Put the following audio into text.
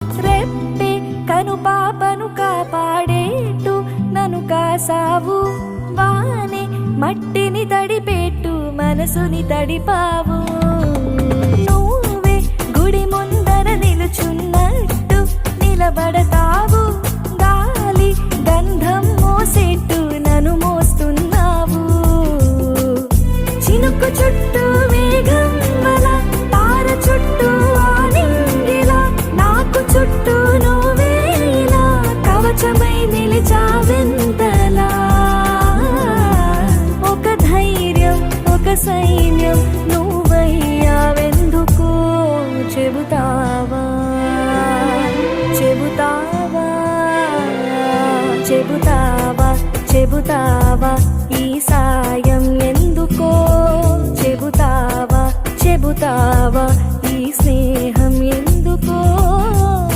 రెప్పే కను పాపను కాపాడేట్టు నన్ను కాసావు, వానే మట్టిని తడిపేట్టు మనసుని తడిపావు. నువ్వే గుడి ముందర నిలుచున్నట్టు నిలబడతావు, గాలి గంధం మోసేట్టు నన్ను మోస్తున్నావు. చినుకు చుట్టూ వేగం వల, తార చుట్టూ ఆనింగిలా, నాకు చుట్టూ నువ్వే ఇలా కవచమై నిలిచావెంతలా. ఒక ధైర్యం ఒక సైన్యం నువ్వయ్యావెందుకు చెబుతావా, చెబుతావా, చెబుతావా, చెబుతావా ఈ సాయం ఎందుకో చెబుతావా, చెబుతావా ఈ స్నేహం